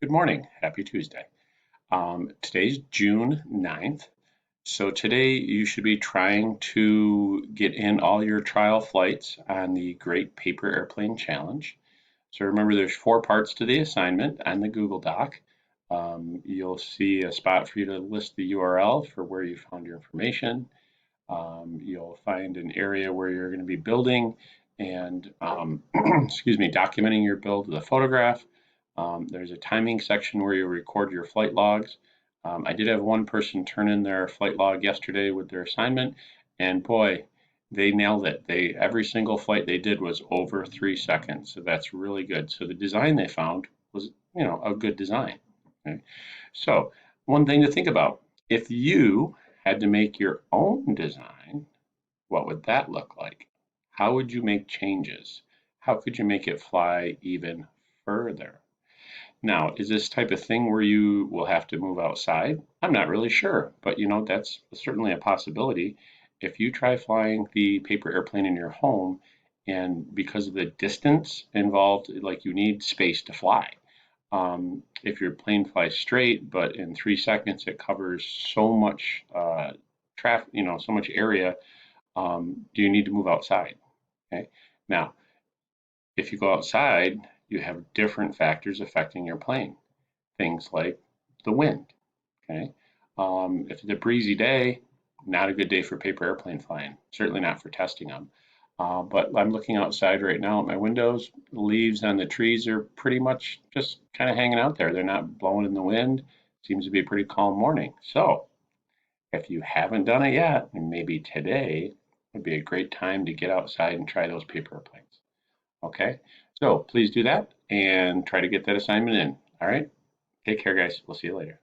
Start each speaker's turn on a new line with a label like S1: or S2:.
S1: Good morning. Happy Tuesday. Today's June 9th. So today you should be trying to get in all your trial flights on the Great Paper Airplane Challenge. So remember there's four parts to the assignment on the Google Doc. You'll see a spot for you to list the URL for where you found your information. You'll find an area where you're going to be building and excuse me, documenting your build with a photograph. There's a timing section where you record your flight logs. I did have one person turn in their flight log yesterday with their assignment, and boy, they nailed it. Every single flight they did was over 3 seconds, so that's really good. So the design they found was, a good design. Okay? So one thing to think about: if you had to make your own design, what would that look like? How would you make changes? How could you make it fly even further? Now, is this type of thing where you will have to move outside? I'm not really sure, but that's certainly a possibility. If you try flying the paper airplane in your home, and because of the distance involved, like you need space to fly. If your plane flies straight, but in 3 seconds it covers so much traffic, so much area, do you need to move outside? Okay. Now, if you go outside, you have different factors affecting your plane. Things like the wind. Okay. If it's a breezy day, not a good day for paper airplane flying. Certainly not for testing them. But I'm looking outside right now at my windows. The leaves on the trees are pretty much just kind of hanging out there. They're not blowing in the wind. Seems to be a pretty calm morning. So if you haven't done it yet, maybe today would be a great time to get outside and try those paper airplanes. Okay. So please do that and try to get that assignment in. All right. Take care, guys. We'll see you later.